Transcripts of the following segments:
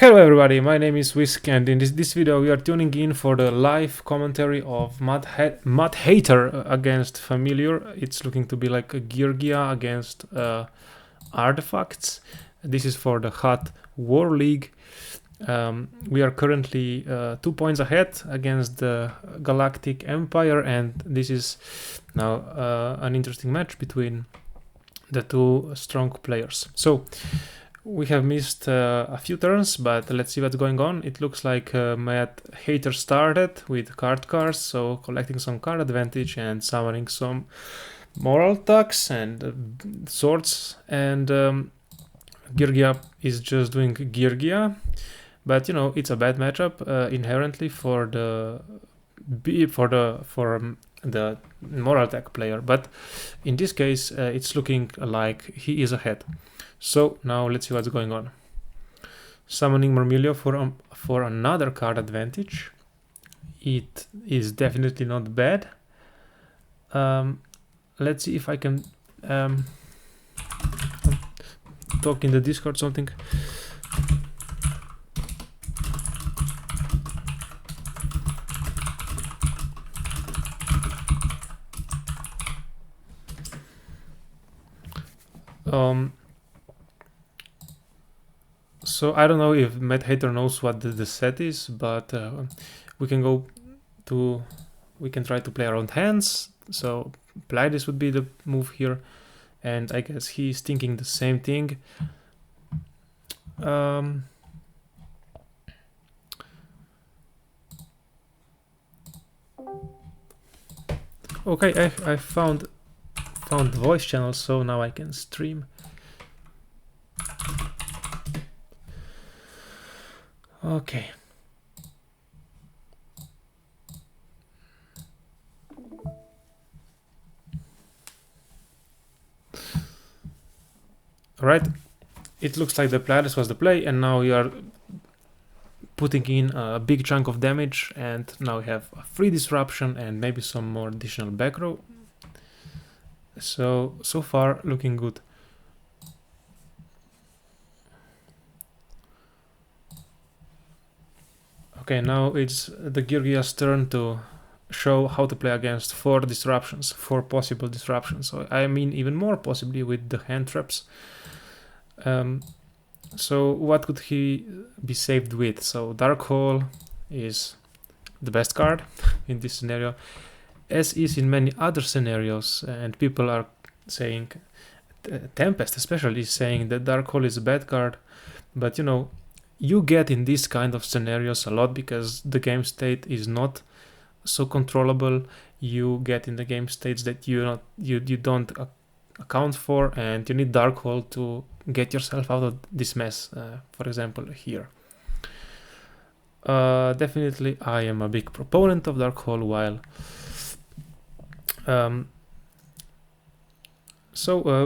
Hello everybody, my name is Whisk, and in this video we are tuning in for the live commentary of Mud Hater against Familiar. It's looking to be like a Geargia against Artifacts. This is for the Hot War League. We are currently 2 points ahead against the Galactic Empire, and this is now an interesting match between the two strong players. So we have missed a few turns, but let's see what's going on. It looks like Mad Hater started with cards, so collecting some card advantage and summoning some moral attacks and swords. And Geargia is just doing Geargia, but you know it's a bad matchup inherently for the moral attack player. But in this case, it's looking like he is ahead. So now let's see what's going on. Summoning Murmillo for another card advantage. It is definitely not bad. Let's see if I can talk in the Discord something. So I don't know if Mad Hater knows what the set is, but we can try to play around hands. So Pleiades would be the move here, and I guess he's thinking the same thing. Okay, I found the voice channel, so now I can stream. Okay. Alright, it looks like the Pleiades was the play, and now we are putting in a big chunk of damage, and now we have a free disruption and maybe some more additional back row. So far looking good. Okay, now it's the Geargia's turn to show how to play against 4 possible disruptions. So I mean even more possibly with the hand traps. So what could he be saved with? So Dark Hole is the best card in this scenario, as is in many other scenarios, and people are saying, Tempest especially is saying that Dark Hole is a bad card, but you know, you get in these kind of scenarios a lot because the game state is not so controllable. You get in the game states that you don't account for, and you need Dark Hole to get yourself out of this mess. For example, here. Definitely, I am a big proponent of Dark Hole. While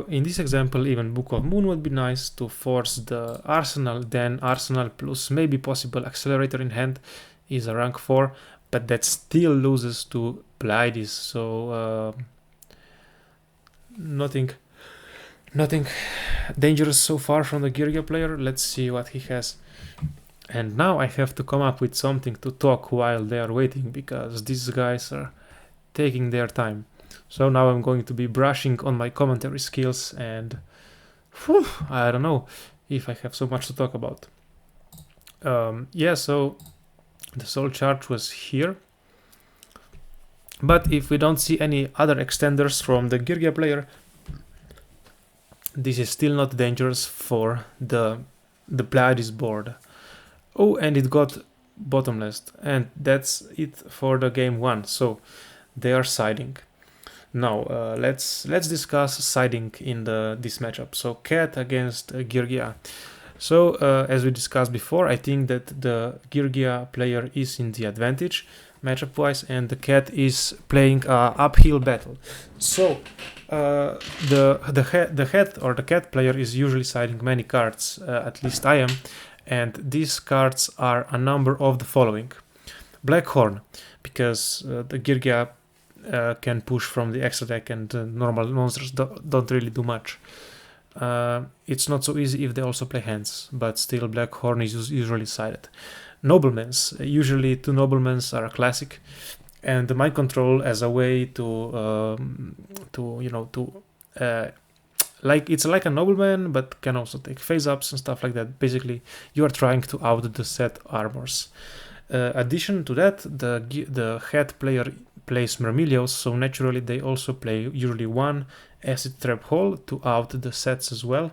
in this example, even Book of Moon would be nice to force the Arsenal. Then Arsenal plus maybe possible Accelerator in hand is a rank 4, but that still loses to Pleiades. So nothing dangerous so far from the Geargia player. Let's see what he has. And now I have to come up with something to talk while they are waiting, because these guys are taking their time. So now I'm going to be brushing on my commentary skills, and I don't know if I have so much to talk about. Yeah, so the soul charge was here. But if we don't see any other extenders from the Geargia player, this is still not dangerous for the Pleiades board. Oh, and it got bottomless, and that's it for the game 1. So they are siding. Now let's discuss siding in this matchup. So Cat against Geargia. So as we discussed before, I think that the Geargia player is in the advantage matchup wise, and the Cat is playing a uphill battle. So the Cat player is usually siding many cards, at least I am, and these cards are a number of the following: Blackhorn, because the Geargia can push from the extra deck, and normal monsters don't really do much. it's not so easy if they also play hands, but still Black Horn is usually sided. Noblemans, usually 2 noblemans are a classic, and the mind control as a way to like it's like a nobleman, but can also take phase ups and stuff like that. Basically, you are trying to out the set armors. Addition to that, the head player plays Mermilios, so naturally they also play usually 1 acid trap hole to out the sets as well.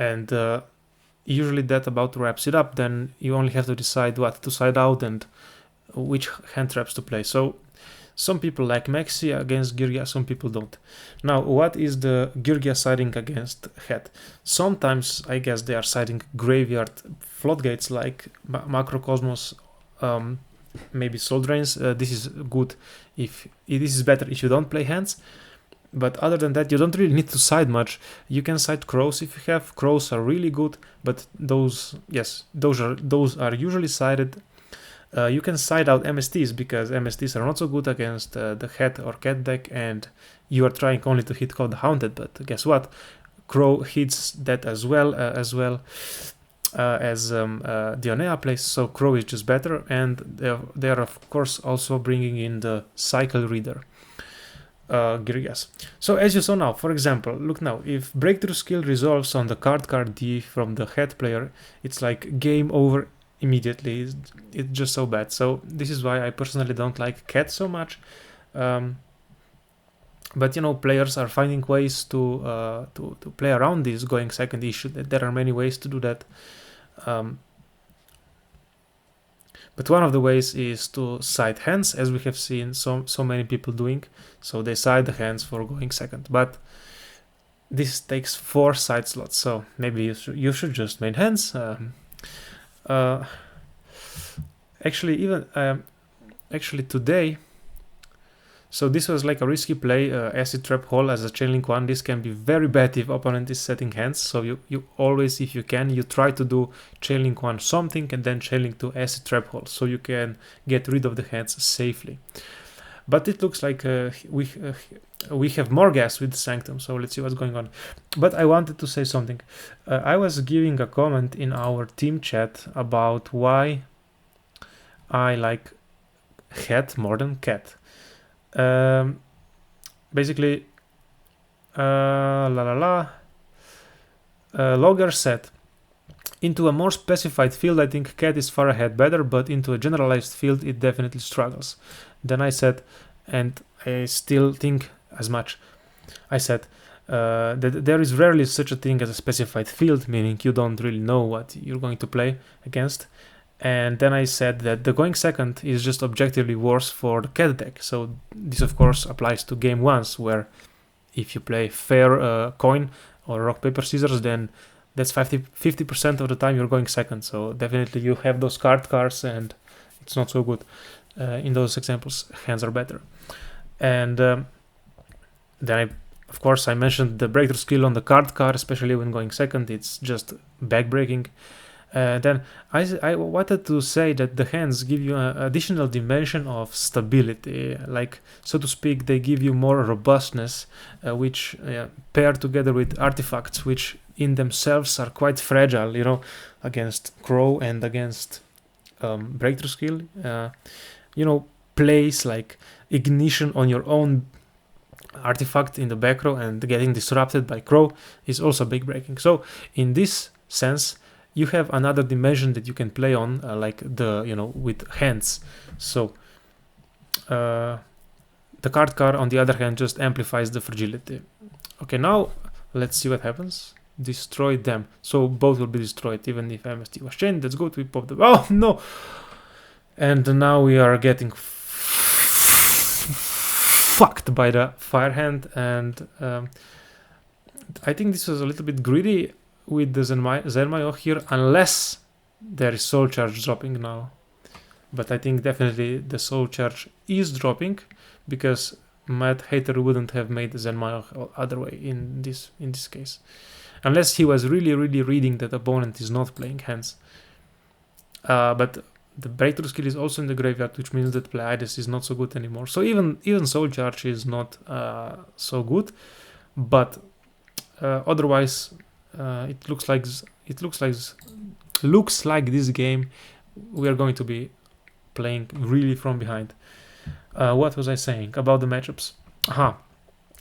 And usually that about wraps it up. Then you only have to decide what to side out and which hand traps to play. So some people like Maxi against Geargia, some people don't. Now, what is the Geargia siding against head? Sometimes I guess they are siding graveyard floodgates like Macrocosmos, maybe Soul Drains. This is good this is better if you don't play hands. But other than that, you don't really need to side much. You can side crows if you have. Crows are really good, but those are usually sided. You can side out MSTs because MSTs are not so good against the head or cat deck, and you are trying only to hit Code Haunted. But guess what? Crow hits that as well as Dionea plays, so Crow is just better, and they are of course also bringing in the Cycle Reader. Geargias. So as you saw now, for example, look now, if breakthrough skill resolves on the card D from the head player, it's like game over immediately. It's just so bad. So this is why I personally don't like cat so much. But you know, players are finding ways to play around this going second issue. There are many ways to do that. But one of the ways is to side hands, as we have seen so many people doing. So they side the hands for going second. But this takes 4 side slots, so maybe you should just main hands. Actually today, so this was like a risky play, acid trap hole as a chain link 1. This can be very bad if opponent is setting hands, so you always, if you can, you try to do chain link 1 something and then chain link 2 acid trap hole, so you can get rid of the hands safely. But it looks like we have more gas with the Sanctum, so let's see what's going on. But I wanted to say something. I was giving a comment in our team chat about why I like head more than cat. Basically, Logger said, into a more specified field, I think cat is far ahead better, but into a generalized field, it definitely struggles. Then I said, and I still think as much, I said that there is rarely such a thing as a specified field, meaning you don't really know what you're going to play against. And then I said that the going second is just objectively worse for the cat deck. So this of course applies to game 1s, where if you play fair coin or rock paper scissors, then that's 50% of the time you're going second. So definitely you have those cars and it's not so good. In those examples, hands are better. And then of course I mentioned the breakthrough skill on the car, especially when going second. It's just backbreaking. Then I wanted to say that the hands give you an additional dimension of stability, like, so to speak, they give you more robustness, which pair together with artifacts, which in themselves are quite fragile, you know, against Crow and against breakthrough skill. You know, plays like ignition on your own artifact in the back row and getting disrupted by Crow is also big breaking. So in this sense, you have another dimension that you can play on, like with hands. So the car on the other hand just amplifies the fragility. Okay, now let's see what happens. Destroy them. So both will be destroyed, even if MST was chained. That's good. We popped them. Oh no! And now we are getting fucked by the fire hand, and I think this was a little bit greedy with the Zermayo here, unless there is soul charge dropping now. But I think definitely the soul charge is dropping, because Mad Hater wouldn't have made the Zermayo other way in this case, unless he was really reading that opponent is not playing hands. But The breakthrough skill is also in the graveyard, which means that Pleiades is not so good anymore. So even Soul Charge is not so good, but otherwise it looks like this game we are going to be playing really from behind. What was I saying about the matchups?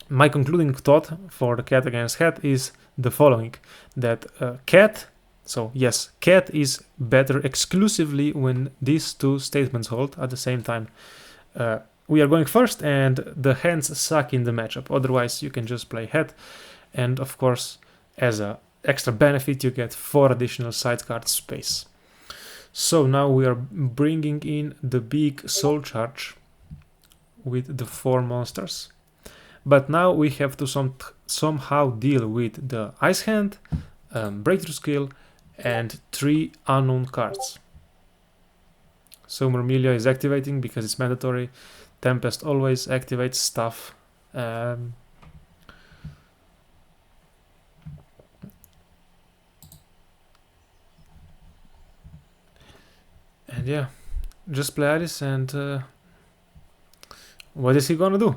My concluding thought for the cat against hat is the following: that cat. So yes, cat is better exclusively when these two statements hold at the same time. We are going first, and the hands suck in the matchup. Otherwise, you can just play hat, and of course, as a extra benefit, you get 4 additional side card space. So now we are bringing in the big soul charge with the 4 monsters. But now we have to somehow deal with the ice hand, breakthrough skill, and 3 unknown cards. So Murmilia is activating because it's mandatory. Tempest always activates stuff. And yeah, just play Alice, and what is he gonna do?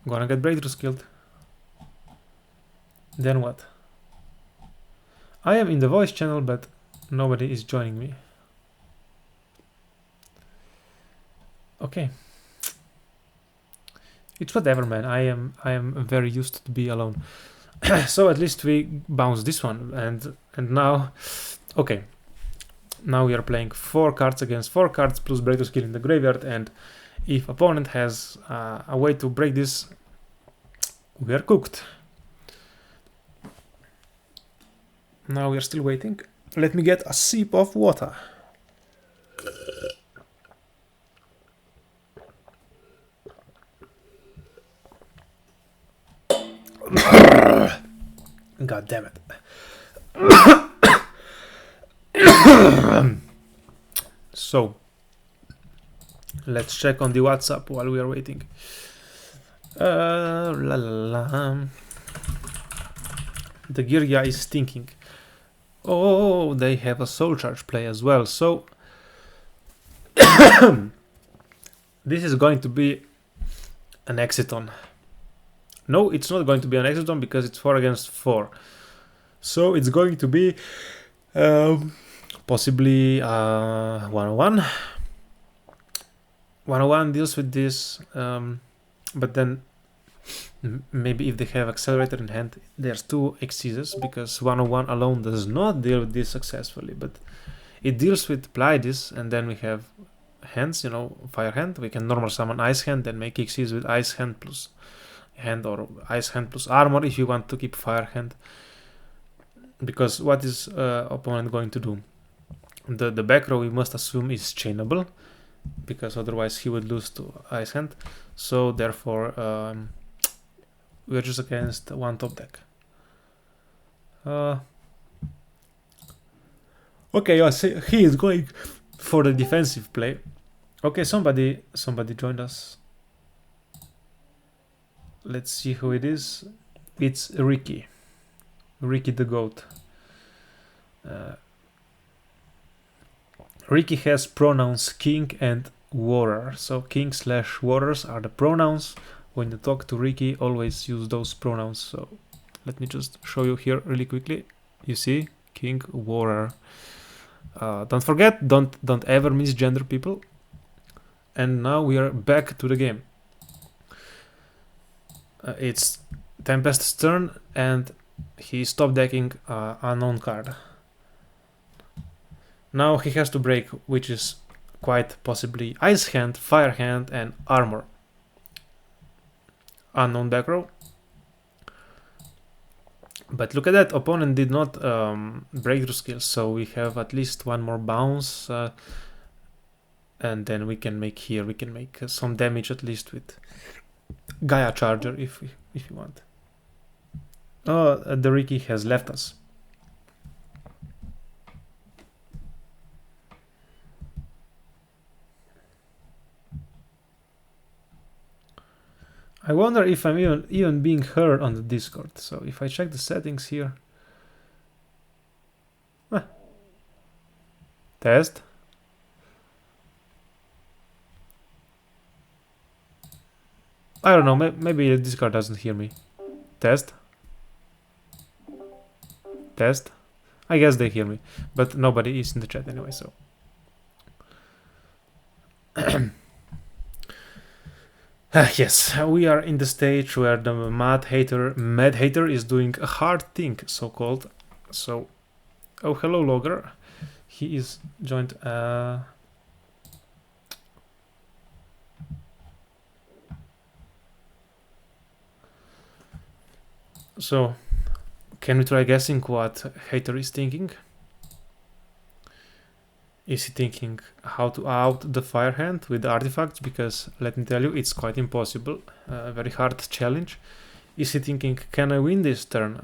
Gonna get breakthrough skilled. Then what? I am in the voice channel, but nobody is joining me. Okay. It's whatever, man. I am very used to be alone. So at least we bounce this one, and now, okay. Now we are playing 4 cards against 4 cards plus breakthrough skill in the graveyard, and if opponent has a way to break this, we are cooked. Now we are still waiting. Let me get a sip of water. God damn it. So, let's check on the WhatsApp while we are waiting. La la la. The Geargia is stinking. Oh, they have a soul charge play as well. So, this is going to be an Exiton. No, it's not going to be an Exiton because it's 4 against 4. So it's going to be possibly 101. 101 deals with this, but then maybe if they have Accelerator in hand, there's 2 Exceeds, because 101 alone does not deal with this successfully, but it deals with Pleiades, and then we have hands, you know, Fire Hand. We can normal summon Ice Hand and make Exceeds with Ice Hand plus hand, or Ice Hand plus armor if you want to keep Fire Hand. Because what is opponent going to do? The back row, we must assume, is chainable, because otherwise he would lose to Ice Hand. So therefore we're just against 1 top deck. Okay, I see he is going for the defensive play. Okay, somebody joined us. Let's see who it is. It's Ricky the GOAT. Ricky has pronouns king and warrior. So king / warriors are the pronouns. When you talk to Ricky, always use those pronouns. So let me just show you here really quickly. You see, king, warrior. Don't forget, don't ever misgender people. And now we are back to the game. It's Tempest's turn, and he stopped decking unknown card. Now he has to break, which is quite possibly Ice Hand, Fire Hand, and Armor. Unknown back row. But look at that, opponent did not breakthrough skills, so we have at least 1 more bounce, and then we can make here, we can make some damage at least with Gaia Charger if you want. Oh, the Ricky has left us. I wonder if I'm even being heard on the Discord. So if I check the settings here. Test. I don't know, maybe this card doesn't hear me. Test. Test. I guess they hear me, but nobody is in the chat anyway, so. Yes, we are in the stage where the mad hater is doing a hard thing, so-called. So, oh, hello, Logger. He is joined. So, can we try guessing what hater is thinking? Is he thinking how to out the fire hand with artifacts? Because let me tell you, it's quite impossible. A very hard challenge. Is he thinking, can I win this turn?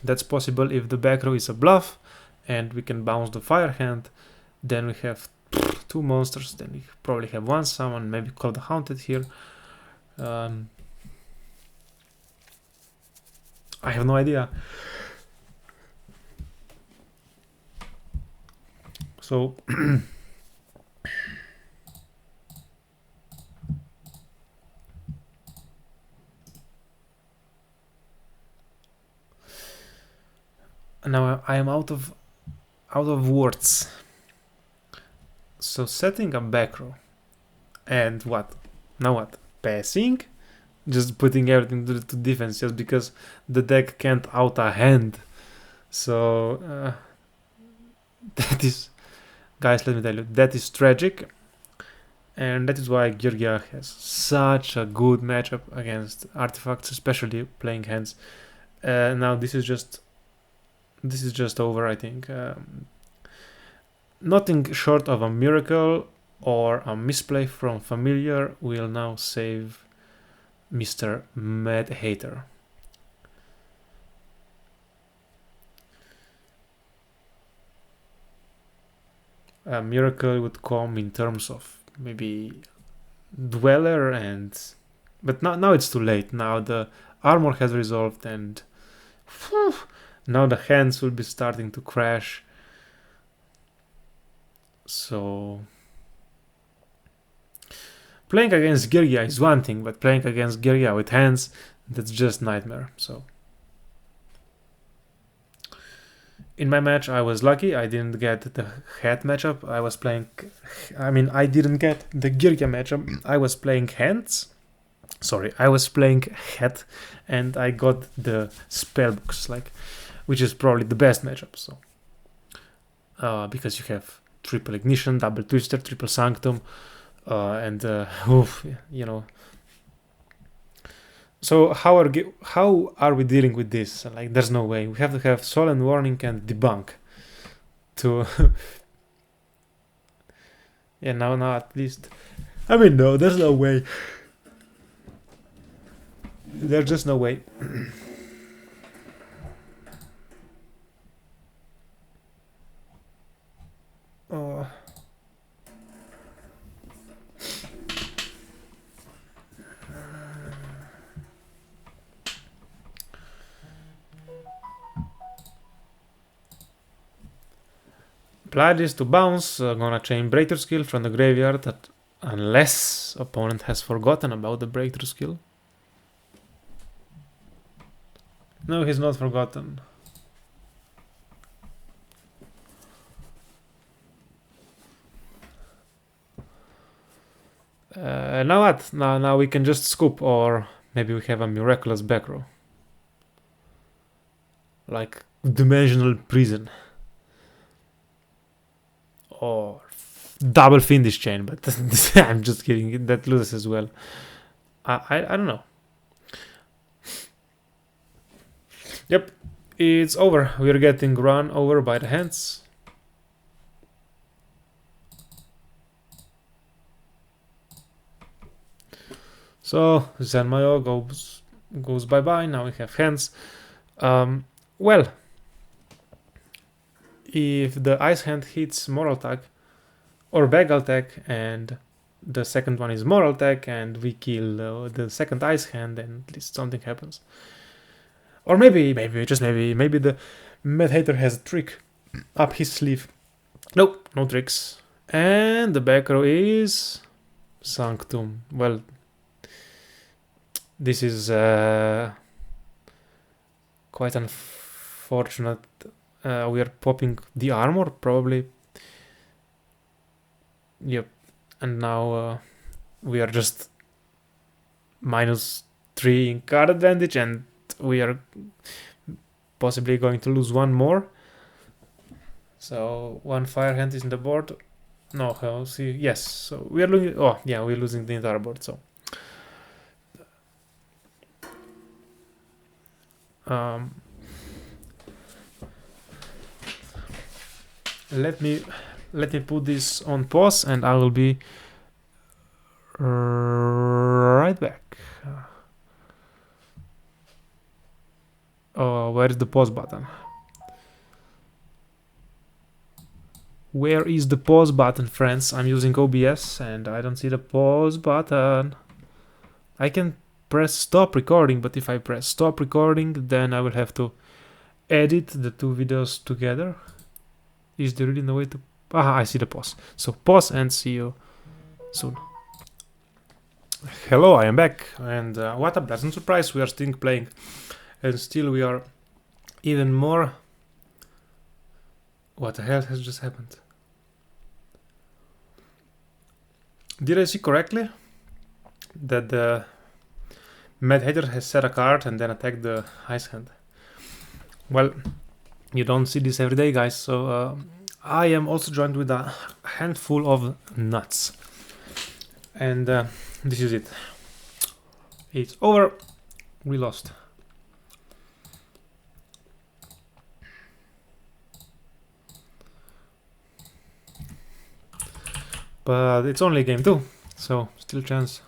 That's possible if the back row is a bluff and we can bounce the fire hand. Then we have two monsters. Then we probably have one summon, maybe call the haunted here. I have no idea. So now I am out of words. So setting a back row and what? Now what? Passing? Just putting everything to defense just because the deck can't out a hand. So that is, guys, let me tell you, that is tragic. And that is why Geargia has such a good matchup against artifacts, especially playing hands. Now this is just over, I think. Nothing short of a miracle or a misplay from Familiar will now save Mr. Mad Hater. A miracle would come in terms of maybe Dweller but now it's too late. Now the armor has resolved and now the hands will be starting to crash. So playing against Geargia is one thing, but playing against Geargia with hands, that's just nightmare. So in my match, I was lucky. I didn't get the hat matchup. I didn't get the Geargia matchup. I was playing hands. Sorry, I was playing hat, and I got the spellbooks, which is probably the best matchup. So because you have triple ignition, double twister, triple sanctum, and you know. So how are we dealing with this? There's no way. We have to have Solemn Warning and Debunk to yeah, now at least. No, there's no way. There's just no way. Oh. Apply this to bounce, gonna chain breakthrough skill from the graveyard unless opponent has forgotten about the breakthrough skill. No, he's not forgotten. Now what? Now we can just scoop, or maybe we have a miraculous back row. Like Dimensional Prison. Or double Fiendish Chain, but I'm just kidding. That loses as well. I don't know. Yep, it's over. We're getting run over by the hands. So Zenmayo goes bye-bye. Now we have hands. Well, if the ice hand hits moral tag or Begal tag and the second one is moral tag and we kill the second ice hand, then at least something happens. Or maybe the Mad Hater has a trick up his sleeve. Nope, no tricks. And the back row is Sanctum. Well, This is quite unfortunate. We are popping the armor, probably. Yep. And now we are just -3 in card advantage, and we are possibly going to lose one more. So one fire hand is in the board. No, I'll see. Yes, so we are losing. Oh, yeah, we're losing the entire board. So let me put this on pause, and I will be right back. Where is the pause button? Where is the pause button, friends? I'm using OBS and I don't see the pause button. I can press stop recording, but if I press stop recording, then I will have to edit the two videos together. Is there really no way to... Ah, I see the pause. So pause and see you soon. Hello, I am back, and what a pleasant surprise, we are still playing, and still we are even more... What the hell has just happened? Did I see correctly that the Mad Hatter has set a card and then attacked the ice hand? Well, you don't see this every day, guys, so I am also joined with a handful of nuts. And this is it. It's over. We lost. But it's only game 2, so still chance.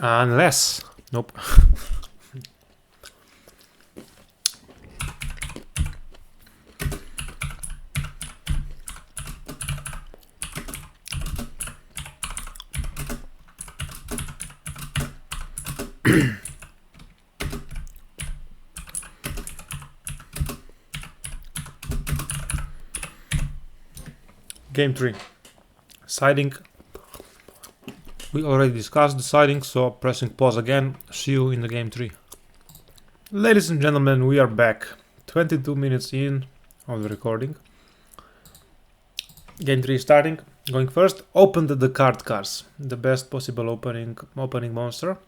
Unless... Nope. Game 3. Siding. We already discussed the siding, so pressing pause again. See you in the game 3. Ladies and gentlemen, we are back. 22 minutes in of the recording. Game 3 starting. Going first. Open the card cards. The best possible opening monster.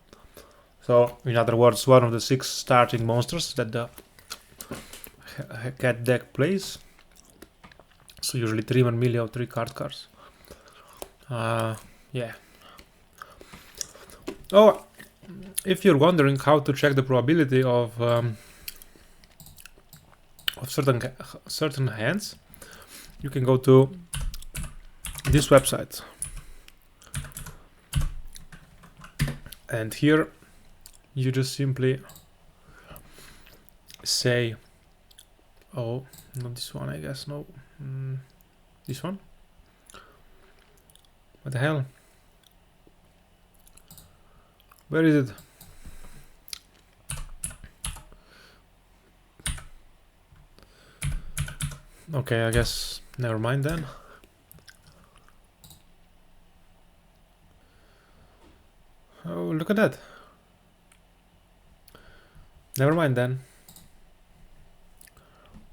So, in other words, one of the 6 starting monsters that the cat deck plays. So usually 3 1 3 card cards. Yeah. Oh, if you're wondering how to check the probability of certain hands, you can go to this website. And here you just simply say, oh, not this one, I guess, no. This one? What the hell? Where is it? Okay, I guess never mind then. Oh, look at that. Never mind then.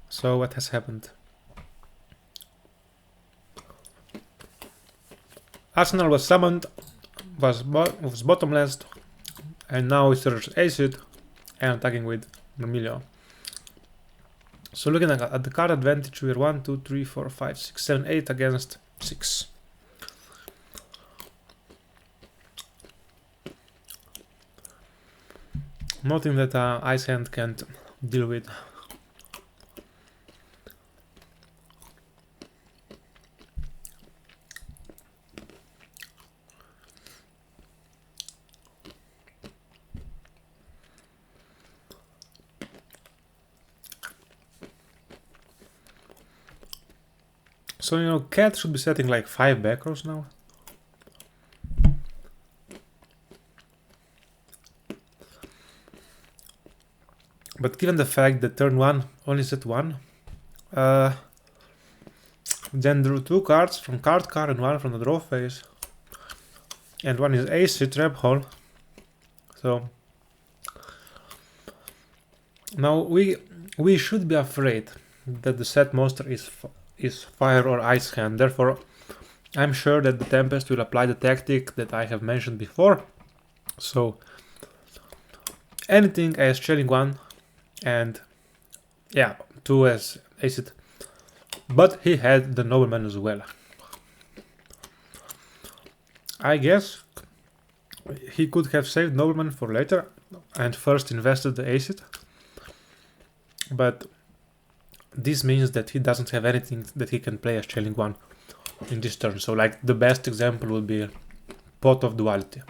So what has happened? Arsenal was summoned, was bottomless, and now it's acid and attacking with Vermillion. So looking at the card advantage, we are 1, 2, 3, 4, 5, 6, 7, 8 against 6. Nothing that Ice Hand can't deal with. So, you know, Cat should be setting like 5 back rows now. But given the fact that turn 1 only set 1, I then drew 2 cards from card card and 1 from the draw phase. And one is AC trap hole. So now we should be afraid that the set monster is fire or ice hand. Therefore, I'm sure that the Tempest will apply the tactic that I have mentioned before. So anything as chaining 1 and yeah, 2 as acid. But he had the nobleman as well. I guess he could have saved nobleman for later and first invested the acid. But this means that he doesn't have anything that he can play as chaining 1 in this turn. So like the best example would be Pot of Duality.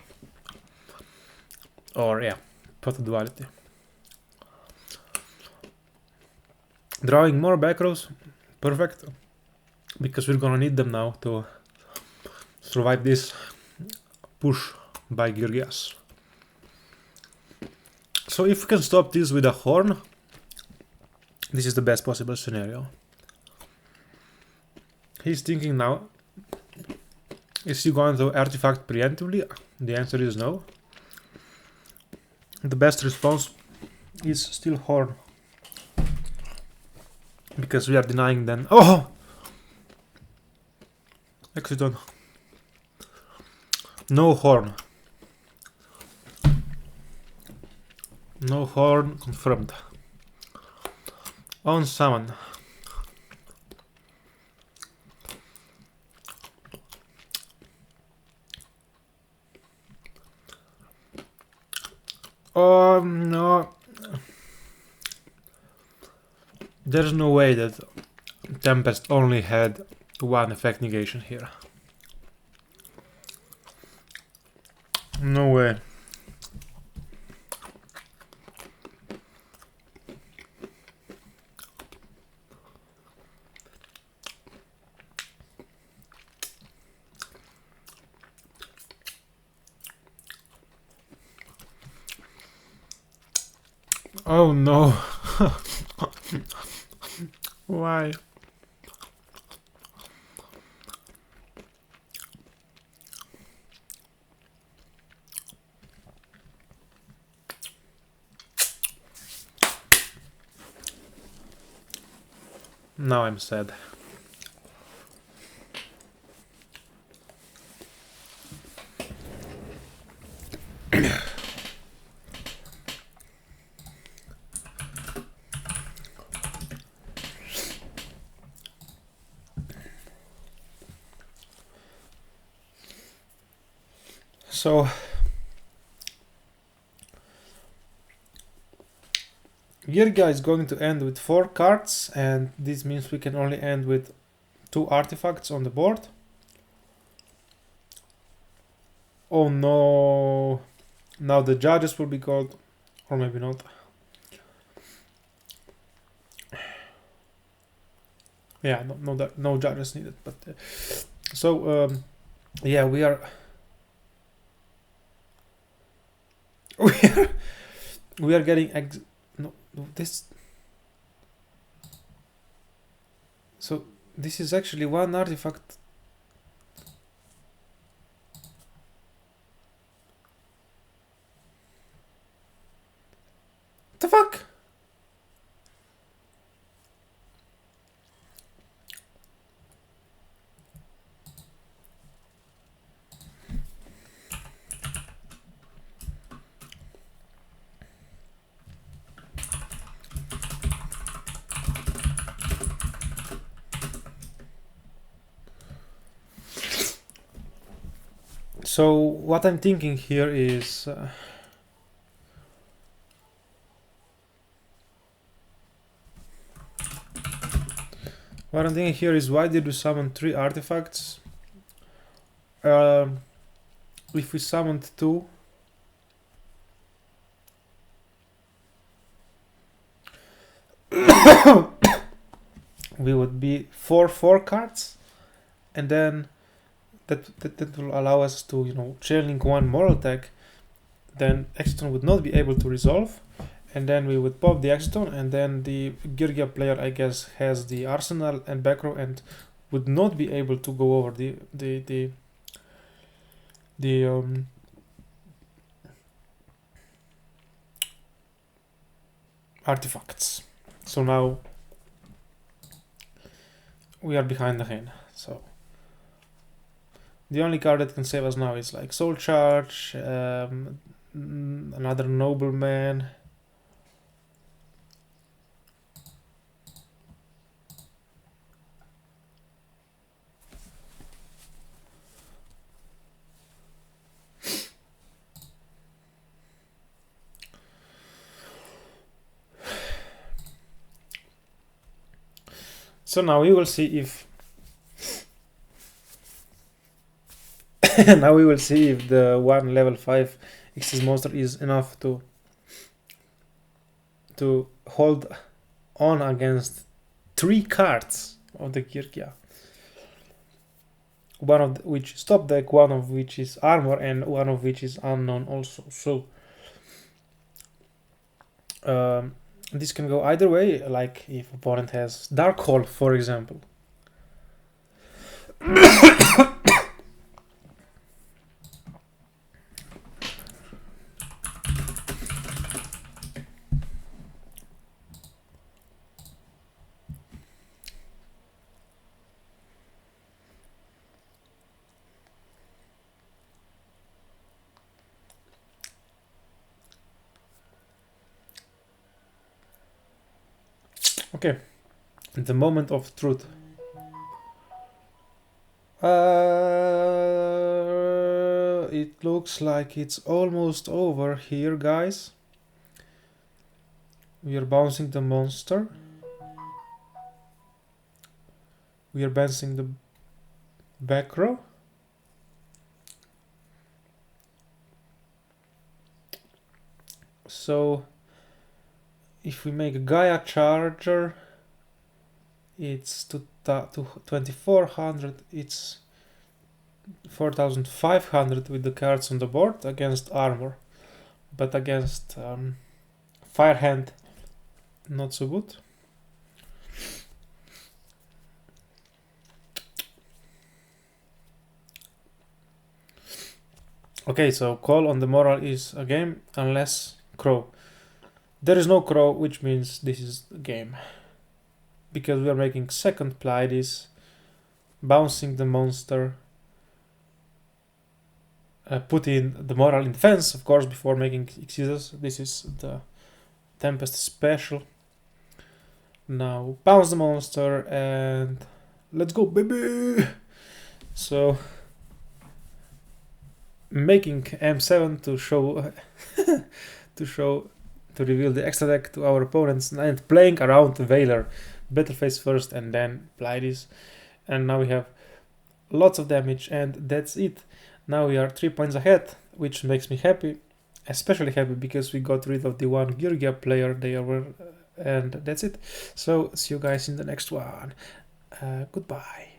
Or yeah, Pot of Duality. Drawing more back rows, perfect, because we're gonna need them now to survive this push by Geargias. So if we can stop this with a horn, this is the best possible scenario. He's thinking now, is he going to artifact preemptively? The answer is no. The best response is still horn, because we are denying then. Oh! Accident. No horn. No horn confirmed. On summon. Oh no. There's no way that Tempest only had 1 effect negation here. No way. Oh no. Why? Now I'm sad. So Geargia is going to end with 4 cards, and this means we can only end with 2 artifacts on the board. Oh no! Now the judges will be called, or maybe not. Yeah, no judges needed. But yeah, we are we are getting this. So this is actually 1 artifact. What the fuck? So what I'm thinking here is why did we summon 3 artifacts? If we summoned 2, we would be 4 cards, and then that will allow us to, you know, chaining 1 more attack. Then Exton would not be able to resolve, and then we would pop the Exton, and then the Geargia player, I guess, has the arsenal and back row, and would not be able to go over the artifacts. So now we are behind again. So the only card that can save us now is like Soul Charge, another Nobleman. So now we will see if now we will see if the one level 5 Xyz monster is enough to hold on against 3 cards of the Geargia. One of which is top deck, one of which is armor, and one of which is unknown also. So this can go either way, like if opponent has Dark Hole, for example. Okay, the moment of truth. It looks like it's almost over here, guys. We are bouncing the monster. We are bouncing the back row. So if we make a Gaia Charger, it's to 2400, it's 4500 with the cards on the board against armor, but against Firehand, not so good. Okay, so call on the moral is a game unless Crow. There is no Crow, which means this is a game. Because we are making second Pleiades, bouncing the monster, put in the moral in defense, of course, before making Xyzs. This is the Tempest special. Now bounce the monster and let's go, baby! So making M7 to show to reveal the extra deck to our opponents, and playing around the Veiler. Battle phase first and then Pleiades. And now we have lots of damage, and that's it. Now we are 3 points ahead, which makes me happy. Especially happy because we got rid of the one Geargia player they were, and that's it. So see you guys in the next one. Goodbye.